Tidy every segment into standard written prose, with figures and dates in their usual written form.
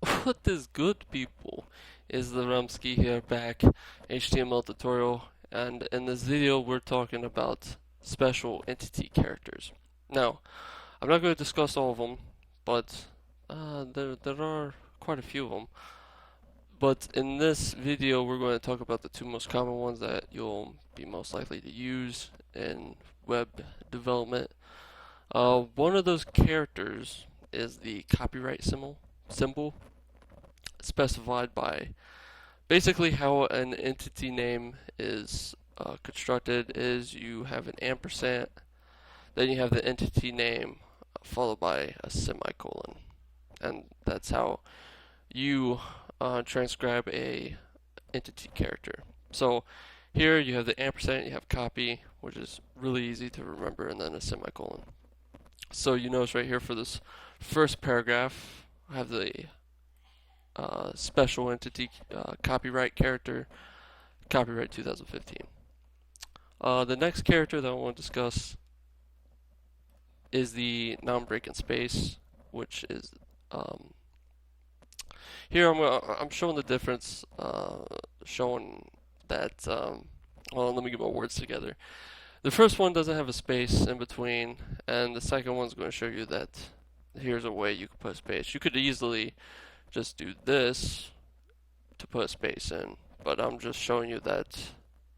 What is good, people? Is the Rumsky here back, HTML tutorial, and in this video we're talking about special entity characters. Now, I'm not going to discuss all of them, but there are quite a few of them. But in this video we're going to talk about the two most common ones that you'll be most likely to use in web development. One of those characters is the copyright symbol specified by basically how an entity name is constructed is you have an ampersand, then you have the entity name followed by a semicolon, and that's how you transcribe a entity character. So here you have the ampersand, you have copy, which is really easy to remember, and then a semicolon. So you notice right here for this first paragraph, I have the special entity copyright character, copyright 2015. The next character that I want to discuss is the non-breaking space, which is here I'm showing the difference, showing that. Well, let me get my words together. The first one doesn't have a space in between, and the second one's going to show you that here's a way you could put a space. You could easily just do this to put a space in, but I'm just showing you that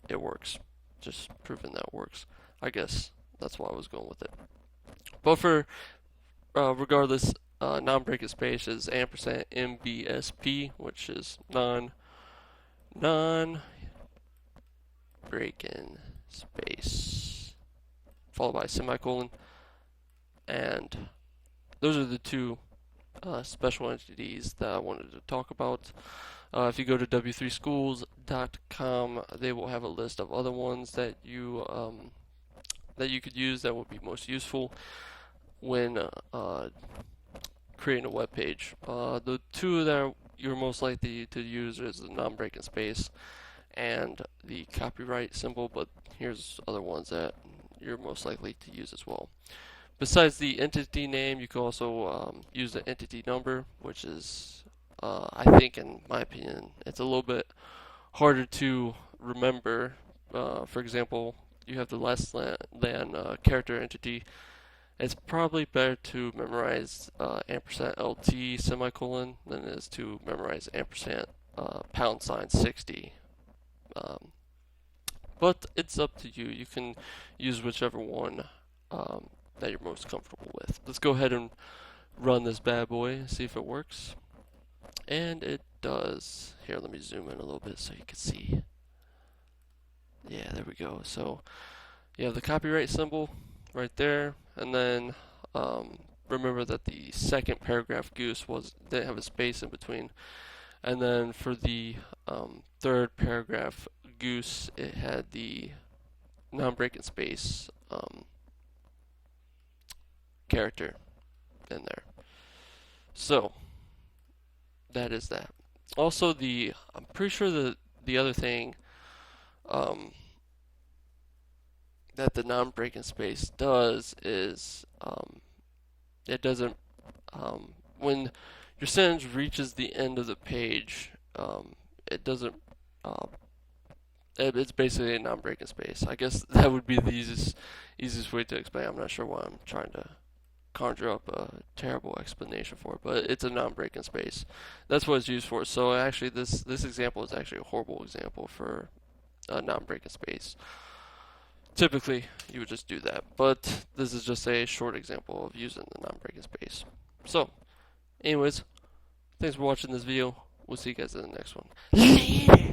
it works. Just proving that it works. I guess that's why I was going with it. But for regardless, non-breaking space is ampersand MBSP, which is non-breaking space, followed by a semicolon, and those are the two special entities that I wanted to talk about. If you go to w3schools.com, they will have a list of other ones that you could use that would be most useful when creating a web page. The two that you're most likely to use is the non-breaking space and the copyright symbol, but here's other ones that you're most likely to use as well. Besides the entity name, you can also use the entity number, which is, I think, in my opinion, it's a little bit harder to remember. For example, you have the less than character entity. It's probably better to memorize ampersand LT semicolon than it is to memorize ampersand pound sign 60. But it's up to you. You can use whichever one that you're most comfortable with. Let's go ahead and run this bad boy and see if it works. And it does. Here, let me zoom in a little bit so you can see. Yeah, there we go. So you have the copyright symbol right there, and then remember that the second paragraph goose didn't have a space in between, and then for the third paragraph goose, it had the non-breaking space character in there. So that is that. Also, I'm pretty sure the other thing that the non-breaking space does is it doesn't when your sentence reaches the end of the page, it doesn't. It's basically a non-breaking space. I guess that would be the easiest way to explain. I'm not sure why I'm trying to conjure up a terrible explanation for it, but it's a non-breaking space. That's what it's used for. So actually, this example is actually a horrible example for a non-breaking space. Typically, you would just do that, but this is just a short example of using the non-breaking space. So, anyways, thanks for watching this video. We'll see you guys in the next one. Later!